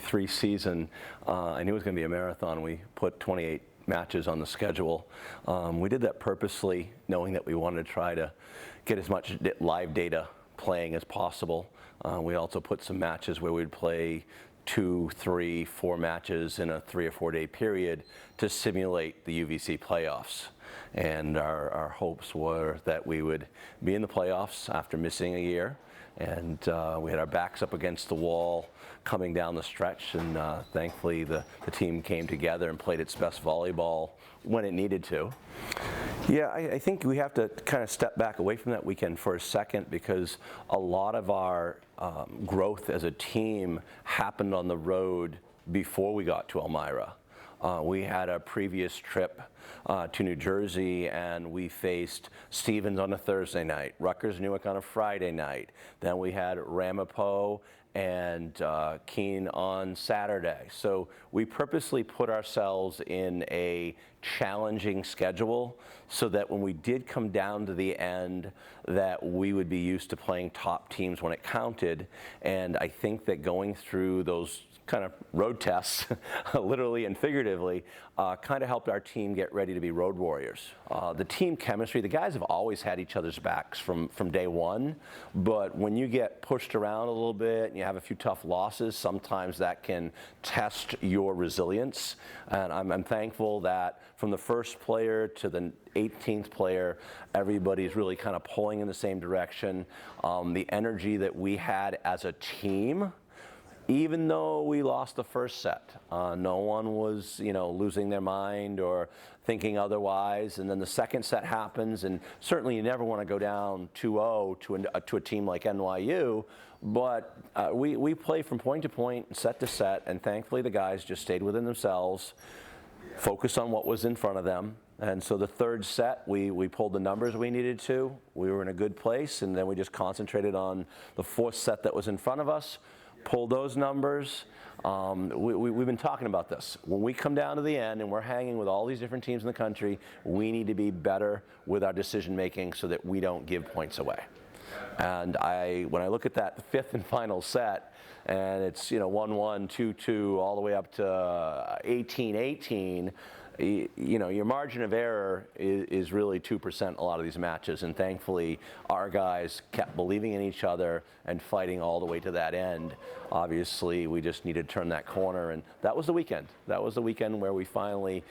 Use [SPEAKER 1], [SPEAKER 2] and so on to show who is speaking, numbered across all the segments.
[SPEAKER 1] 3 season, I knew it was going to be a marathon. We put 28 matches on the schedule. We did that purposely, knowing that we wanted to try to get as much live data playing as possible. We also put some matches where we'd play 2, 3, 4 matches in a 3 or 4 day period to simulate the UVC playoffs. And our hopes were that we would be in the playoffs after missing a year. And we had our backs up against the wall coming down the stretch, and thankfully the team came together and played its best volleyball when it needed to. Yeah, I think we have to kind of step back away from that weekend for a second, because a lot of our growth as a team happened on the road before we got to Elmira. We had a previous trip to New Jersey, and we faced Stevens on a Thursday night, Rutgers Newark on a Friday night. Then we had Ramapo and Keene on Saturday. So we purposely put ourselves in a challenging schedule so that when we did come down to the end, that we would be used to playing top teams when it counted. And I think that going through those kind of road tests, literally and figuratively, kind of helped our team get ready to be road warriors. The team chemistry, the guys have always had each other's backs from day one, but when you get pushed around a little bit and you have a few tough losses, sometimes that can test your resilience. And I'm thankful that from the first player to the 18th player, everybody's really kind of pulling in the same direction. The energy that we had as a team, even though we lost the first set, no one was, losing their mind or thinking otherwise. And then the second set happens, and certainly you never want to go down 2-0 to a team like NYU. But we play from point to point, set to set, and thankfully the guys just stayed within themselves, focused on what was in front of them. And so the third set, we pulled the numbers we needed to. We were in a good place, and then we just concentrated on the fourth set that was in front of us. Pull those numbers. We've been talking about this. When we come down to the end and we're hanging with all these different teams in the country, we need to be better with our decision making so that we don't give points away. And when I look at that fifth and final set, and it's 1-1, 2-2, all the way up to 18-18. Your margin of error is really 2% a lot of these matches, and thankfully our guys kept believing in each other and fighting all the way to that end. Obviously, we just needed to turn that corner, and that was the weekend. That was the weekend where we finally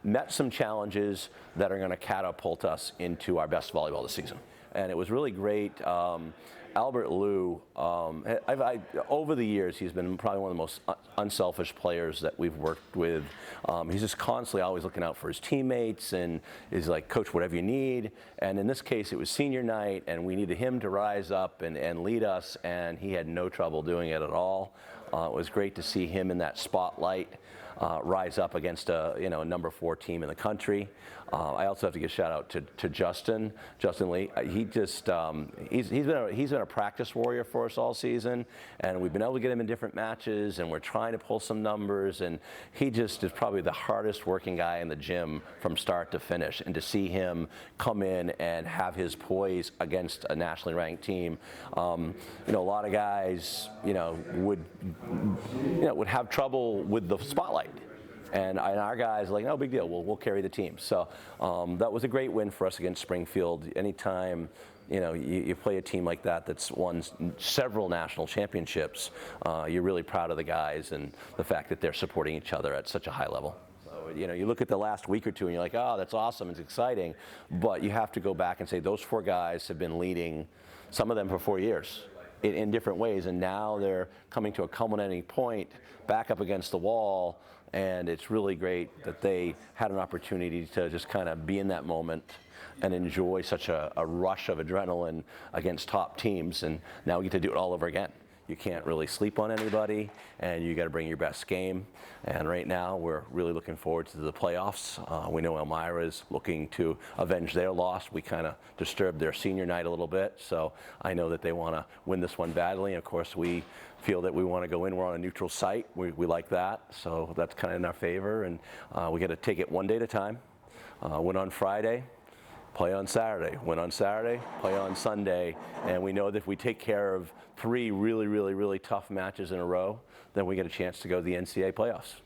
[SPEAKER 1] met some challenges that are going to catapult us into our best volleyball this season. And it was really great. Albert Liu, over the years, he's been probably one of the most unselfish players that we've worked with. He's just constantly always looking out for his teammates and is like, coach, whatever you need. And in this case, it was senior night, and we needed him to rise up and lead us, and he had no trouble doing it at all. It was great to see him in that spotlight. Rise up against a number 4 team in the country. I also have to give a shout out to Justin Lee. He's been a practice warrior for us all season, and we've been able to get him in different matches, and we're trying to pull some numbers, and he just is probably the hardest working guy in the gym from start to finish. And to see him come in and have his poise against a nationally ranked team, a lot of guys would have trouble with the spotlight. And our guys are like, no big deal, we'll carry the team. So that was a great win for us against Springfield. Anytime you play a team like that that's won several national championships, you're really proud of the guys and the fact that they're supporting each other at such a high level. So, you look at the last week or two and you're like, oh, that's awesome, it's exciting. But you have to go back and say those 4 guys have been leading, some of them for 4 years. In different ways, and now they're coming to a culminating point back up against the wall, and it's really great that they had an opportunity to just kind of be in that moment and enjoy such a rush of adrenaline against top teams, and now we get to do it all over again. You can't really sleep on anybody, and you got to bring your best game. And right now, we're really looking forward to the playoffs. We know Elmira is looking to avenge their loss. We kind of disturbed their senior night a little bit, so I know that they want to win this one badly. And of course, we feel that we want to go in. We're on a neutral site. We like that, so that's kind of in our favor. And we got to take it one day at a time. Win on Friday. play on Saturday, win on Saturday, play on Sunday, and we know that if we take care of 3 really tough matches in a row, then we get a chance to go to the NCAA playoffs.